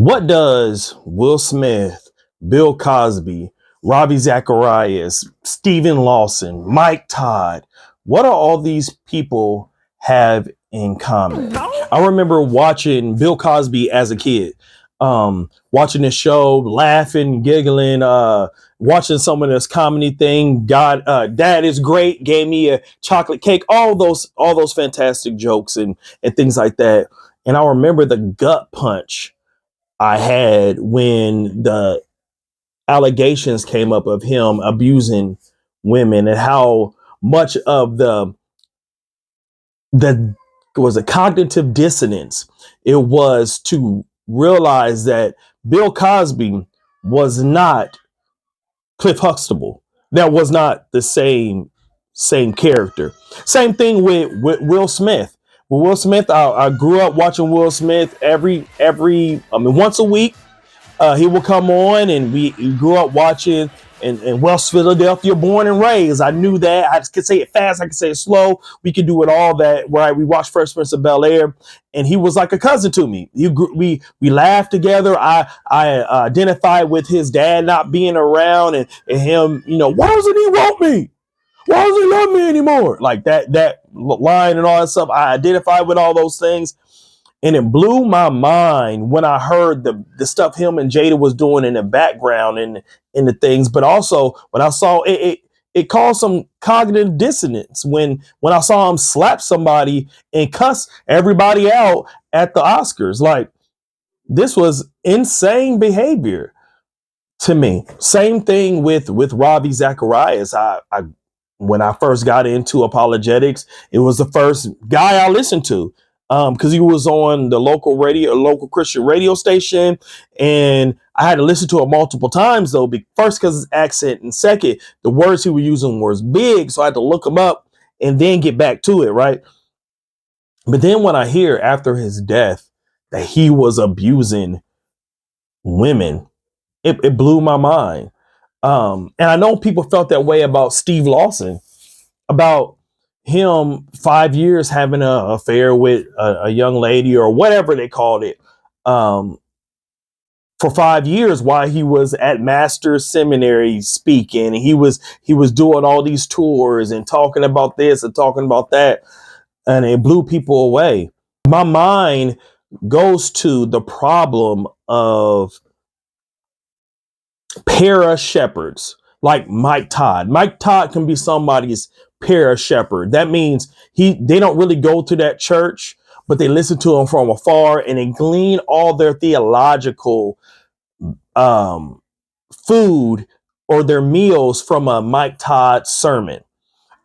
What does Will Smith, Bill Cosby, Ravi Zacharias, Stephen Lawson, Mike Todd, what do all these people have in common? I remember watching Bill Cosby as a kid, watching this show, laughing, giggling, watching some of this comedy thing. Dad is great, gave me a chocolate cake, all those fantastic jokes and things like that. And I remember the gut punch I had when the allegations came up of him abusing women, and how much of the was a cognitive dissonance it was to realize that Bill Cosby was not Cliff Huxtable. That was not the same character. Same thing with Will Smith. With Will Smith, I grew up watching Will Smith once a week. He will come on, and we grew up watching in West Philadelphia, born and raised. I knew that. I could say it fast, I could say it slow. We could do it all that. Right? We watched Fresh Prince of Bel-Air, and he was like a cousin to me. We laughed together. I identified with his dad not being around, and him, why doesn't he want me? Why doesn't he love me anymore? Like that line and all that stuff. I identified with all those things. And it blew my mind when I heard the stuff him and Jada was doing in the background and in the things, but also when I saw it caused some cognitive dissonance when I saw him slap somebody and cuss everybody out at the Oscars. Like, this was insane behavior to me. Same thing with Ravi Zacharias. I when I first got into apologetics, it was the first guy I listened to. Because he was on the local Christian radio station, and I had to listen to it multiple times though. First, because his accent, and second, the words he was using was big, so I had to look them up and then get back to it, right? But then when I hear after his death that he was abusing women, it blew my mind. And I know people felt that way about Steve Lawson, about him 5 years having an affair with a young lady or whatever they called it, for 5 years while he was at Master's Seminary speaking. And he was doing all these tours and talking about this and talking about that, and it blew people away. My mind goes to the problem of para shepherds like Mike Todd. Mike Todd can be somebody's para shepherd. That means they don't really go to that church, but they listen to him from afar, and they glean all their theological food or their meals from a Mike Todd sermon.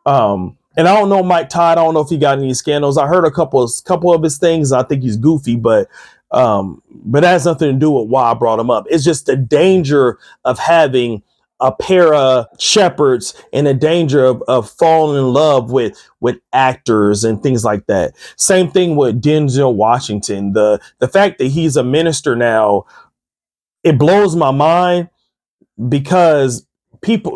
And I don't know Mike Todd. I don't know if he got any scandals. I heard a couple of his things. I think he's goofy, but that has nothing to do with why I brought him up. It's just the danger of having a pair of shepherds, and a danger of falling in love with actors and things like that. Same thing with Denzel Washington. The fact that he's a minister now, it blows my mind, because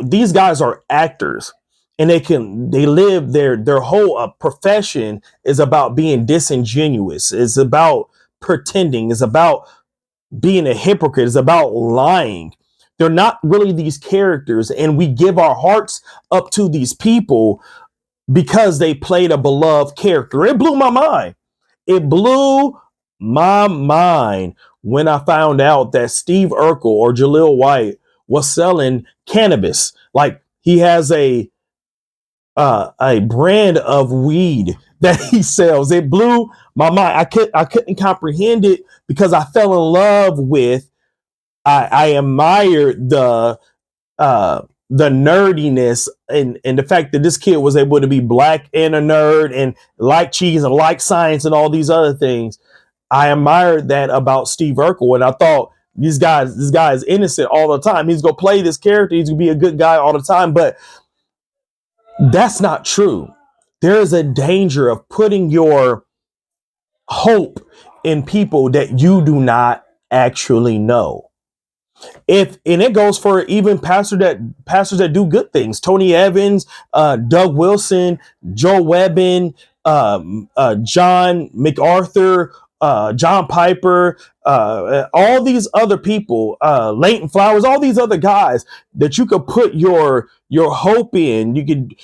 these guys are actors, and they live their whole profession is about being disingenuous. It's about pretending. It's about being a hypocrite. It's about lying. They're not really these characters, and we give our hearts up to these people because they played a beloved character. It blew my mind. It blew my mind when I found out that Steve Urkel or Jaleel White was selling cannabis. Like, he has a brand of weed that he sells. It blew my mind. I couldn't comprehend it, because I fell in love with. I admired the nerdiness and the fact that this kid was able to be black and a nerd and like cheese and like science and all these other things. I admired that about Steve Urkel, and I thought this guy is innocent all the time. He's gonna play this character. He's gonna be a good guy all the time, but that's not true. There is a danger of putting your hope in people that you do not actually know. And it goes for even pastors that do good things. Tony Evans, Doug Wilson, Joe Webbin, John MacArthur, John Piper, all these other people, Leighton Flowers, all these other guys that you could put your hope in. You could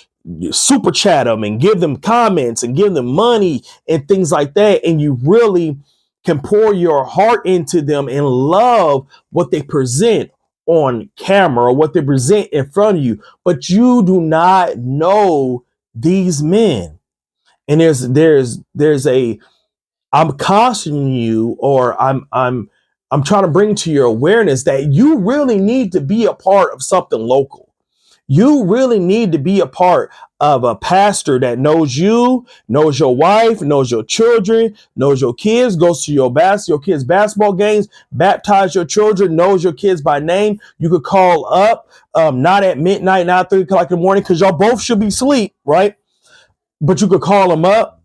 super chat them and give them comments and give them money and things like that. And you really can pour your heart into them and love what they present on camera or what they present in front of you. But you do not know these men. And there's a I'm cautioning you, or I'm trying to bring to your awareness that you really need to be a part of something local. You really need to be a part of a pastor that knows you, knows your wife, knows your children, knows your kids, goes to your kids' basketball games, baptize your children, knows your kids by name. You could call up, not at midnight, not 3 o'clock in the morning, because y'all both should be asleep, right? But you could call him up.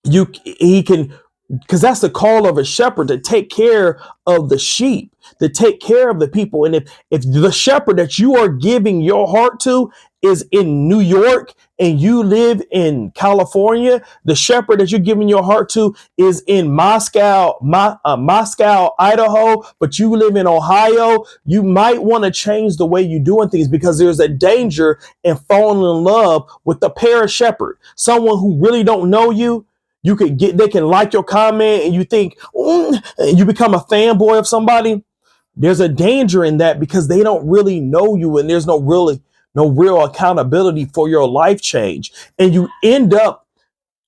He can, because that's the call of a shepherd, to take care of the sheep, to take care of the people. And if the shepherd that you are giving your heart to is in New York and you live in California, the shepherd that you're giving your heart to is in Moscow, Idaho, but you live in Ohio, you might want to change the way you're doing things, because there's a danger in falling in love with a pair of shepherd, someone who really don't know you. They can like your comment and you think, you become a fanboy of somebody. There's a danger in that, because they don't really know you and there's no real accountability for your life change. And you end up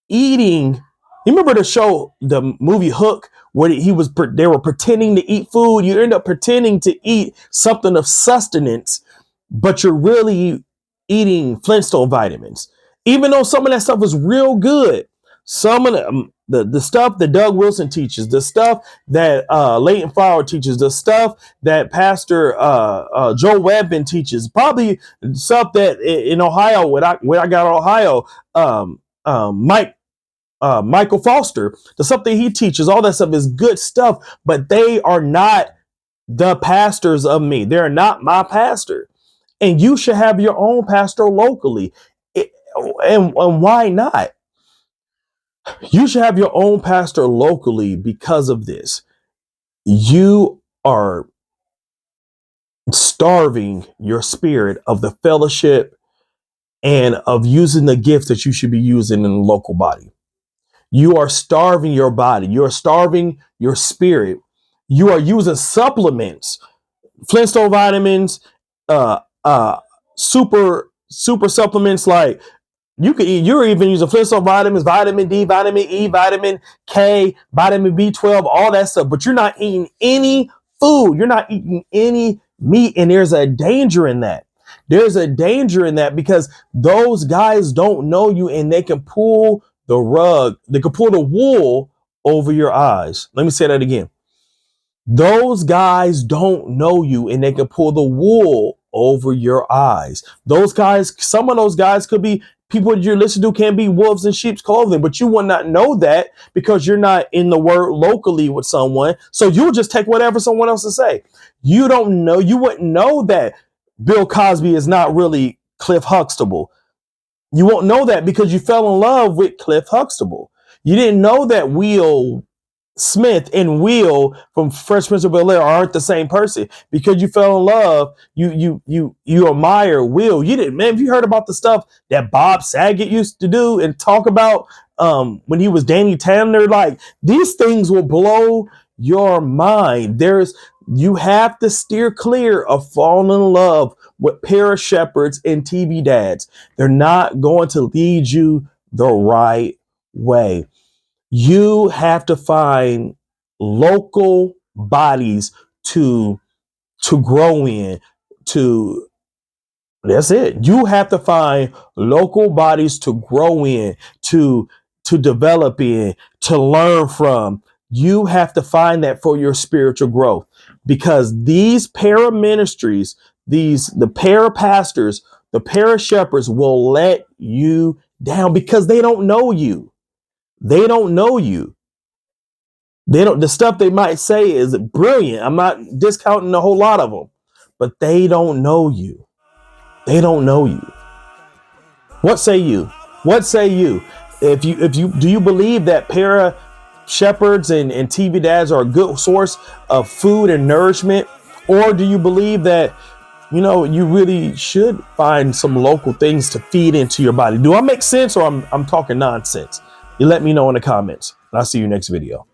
eating. You remember the movie Hook, where they were pretending to eat food. You end up pretending to eat something of sustenance, but you're really eating Flintstone vitamins. Even though some of that stuff is real good, some of the stuff that Doug Wilson teaches, the stuff that Leighton Flower teaches, the stuff that Pastor Joe Webben teaches, probably stuff that in Ohio, when I got Ohio, Michael Foster, the stuff that he teaches, all that stuff is good stuff, but they are not the pastors of me. They're not my pastor. And you should have your own pastor locally. And why not? You should have your own pastor locally because of this. You are starving your spirit of the fellowship and of using the gifts that you should be using in the local body. You are starving your body. You are starving your spirit. You are using supplements, Flintstone vitamins, uh, uh, super supplements like you're even using Flintstone vitamins, vitamin D, vitamin E, vitamin K, vitamin B12, all that stuff, but you're not eating any food. You're not eating any meat. And there's a danger in that. There's a danger in that, because those guys don't know you and they can pull the rug. They can pull the wool over your eyes. Let me say that again. Those guys don't know you and they can pull the wool over your eyes. Some of those guys could be people that you listen to, can be wolves in sheep's clothing, but you will not know that because you're not in the word locally with someone. So you'll just take whatever someone else to say. You wouldn't know that Bill Cosby is not really Cliff Huxtable. You won't know that because you fell in love with Cliff Huxtable. You didn't know that Will Smith and Will from Fresh Prince of Bel-Air aren't the same person because you fell in love. You admire Will. You didn't, man. Have you heard about the stuff that Bob Saget used to do and talk about when he was Danny Tanner? Like, these things will blow your mind. You have to steer clear of falling in love with para shepherds and TV dads. They're not going to lead you the right way. You have to find local bodies to grow in. That's it. You have to find local bodies to grow in, to develop in, to learn from. You have to find that for your spiritual growth, because these para ministries, the para pastors, the para shepherds will let you down because they don't know you. They don't know you. The stuff they might say is brilliant. I'm not discounting a whole lot of them, but they don't know you. They don't know you. What say you? What say you? Do you believe that para shepherds and TV dads are a good source of food and nourishment? Or do you believe that, you really should find some local things to feed into your body? Do I make sense, or I'm talking nonsense? You let me know in the comments. And I'll see you next video.